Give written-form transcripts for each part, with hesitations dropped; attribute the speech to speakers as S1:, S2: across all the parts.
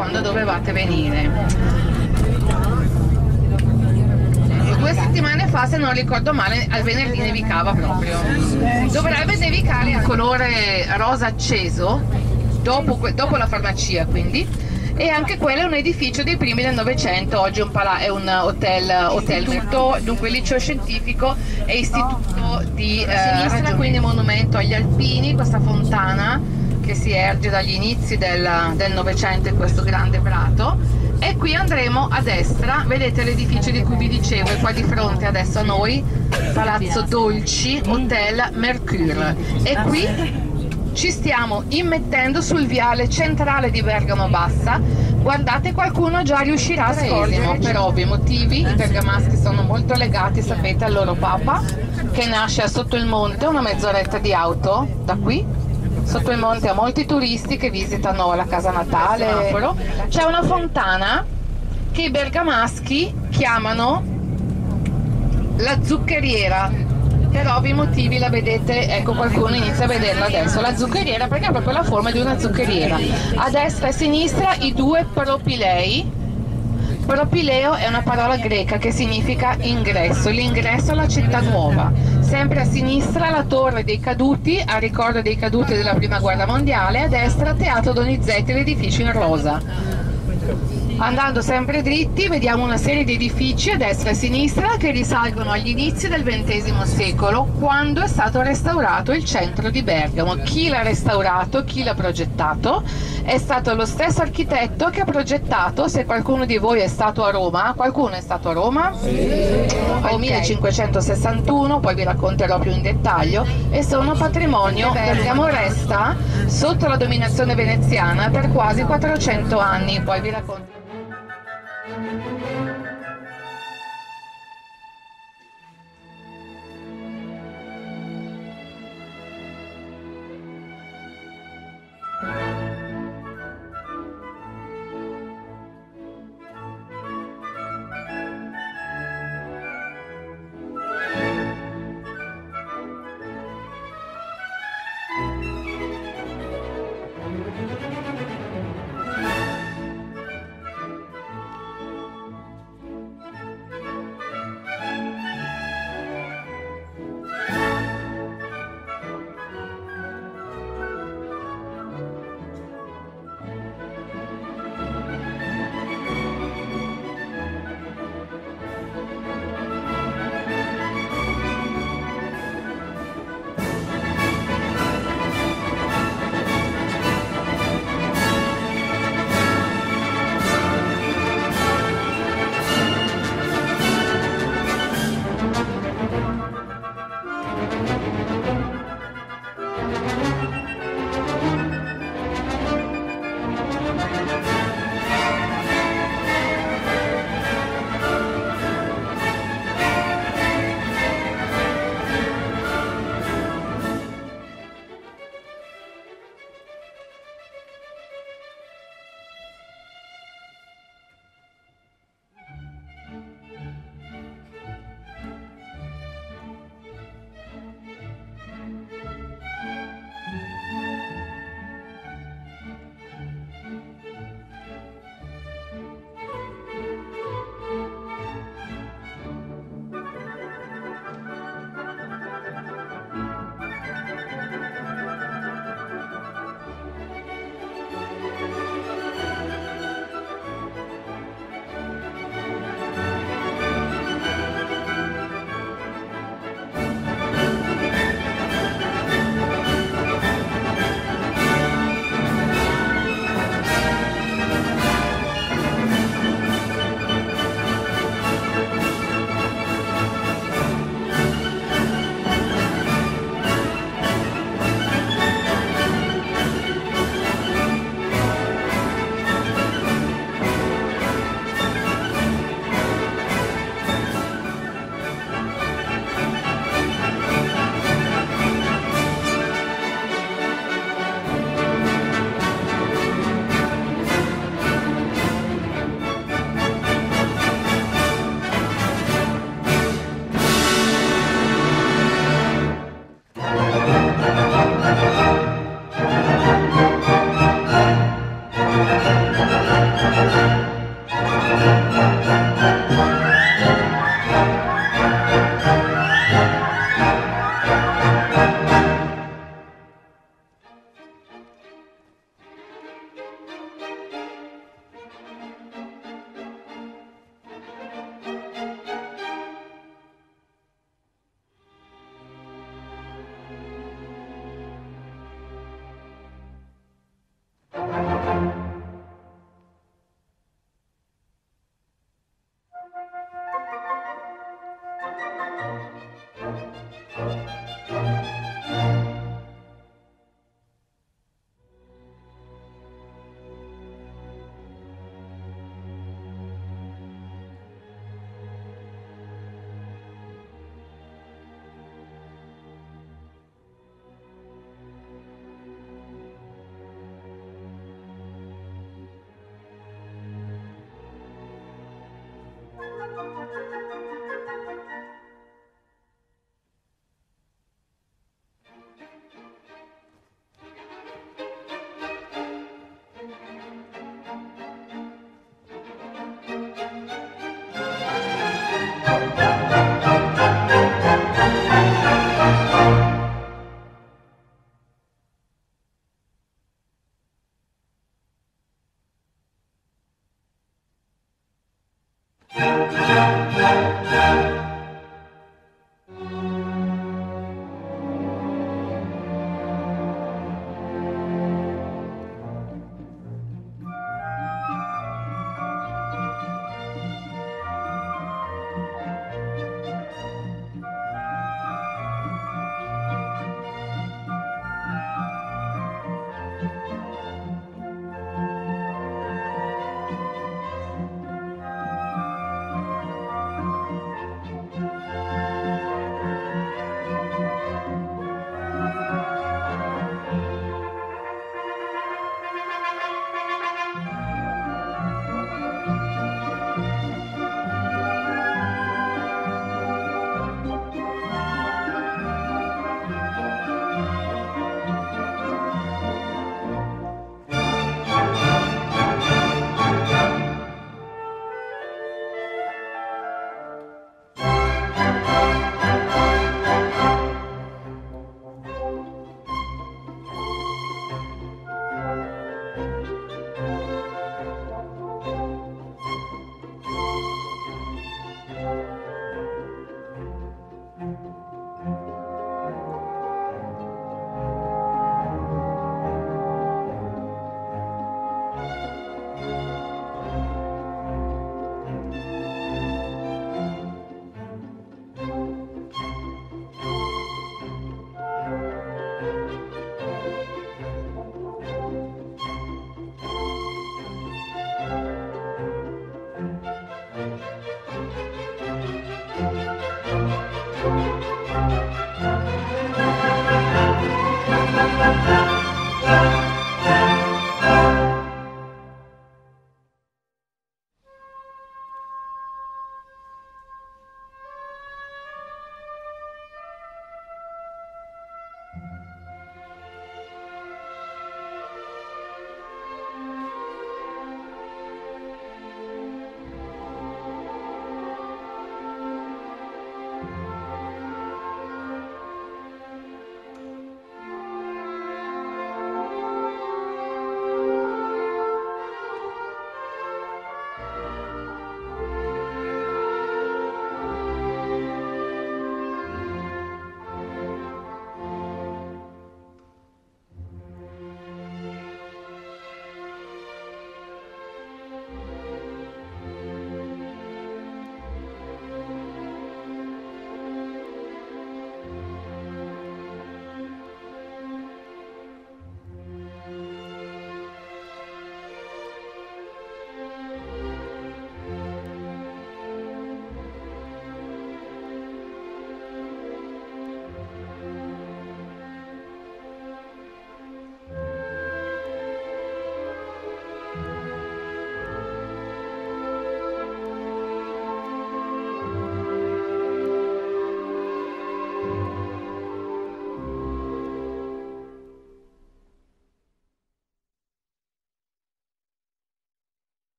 S1: quando dovevate venire. 2 settimane fa, se non ricordo male, al venerdì nevicava proprio. Dovrebbe nevicare a colore rosa acceso dopo la farmacia, quindi. E anche quello è un edificio dei primi del Novecento, oggi è un hotel Mertot, dunque liceo scientifico e istituto di sinistra, quindi monumento agli alpini, questa fontana che si erge dagli inizi del Novecento in questo grande prato. E qui andremo a destra, vedete l'edificio di cui vi dicevo, è qua di fronte adesso a noi, Palazzo Dolci, Hotel Mercure. E qui ci stiamo immettendo sul viale centrale di Bergamo Bassa. Guardate, qualcuno già riuscirà a scorgerci per ovvi motivi. I bergamaschi sono molto legati, sapete, al loro papa, che nasce sotto il monte, una mezz'oretta di auto da qui. Sotto il monte a molti turisti che visitano la casa natale. C'è una fontana che i bergamaschi chiamano la zuccheriera, per ovvi motivi la vedete, ecco, qualcuno inizia a vederla adesso, la zuccheriera, perché ha proprio la forma di una zuccheriera. A destra e a sinistra i 2 propilei. Propileo è una parola greca che significa ingresso, l'ingresso alla città nuova. Sempre a sinistra la torre dei caduti, a ricordo dei caduti della prima guerra mondiale, a destra Teatro Donizetti, l'edificio in rosa. Andando sempre dritti vediamo una serie di edifici a destra e a sinistra che risalgono agli inizi del XX secolo, quando è stato restaurato il centro di Bergamo. Chi l'ha restaurato, chi l'ha progettato? È stato lo stesso architetto che ha progettato, se qualcuno di voi è stato a Roma, qualcuno è stato a Roma? Sì. Al 1561, poi vi racconterò più in dettaglio, e sono patrimonio. Bergamo resta sotto la dominazione veneziana per quasi 400 anni, poi vi racconterò.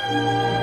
S1: Ciao!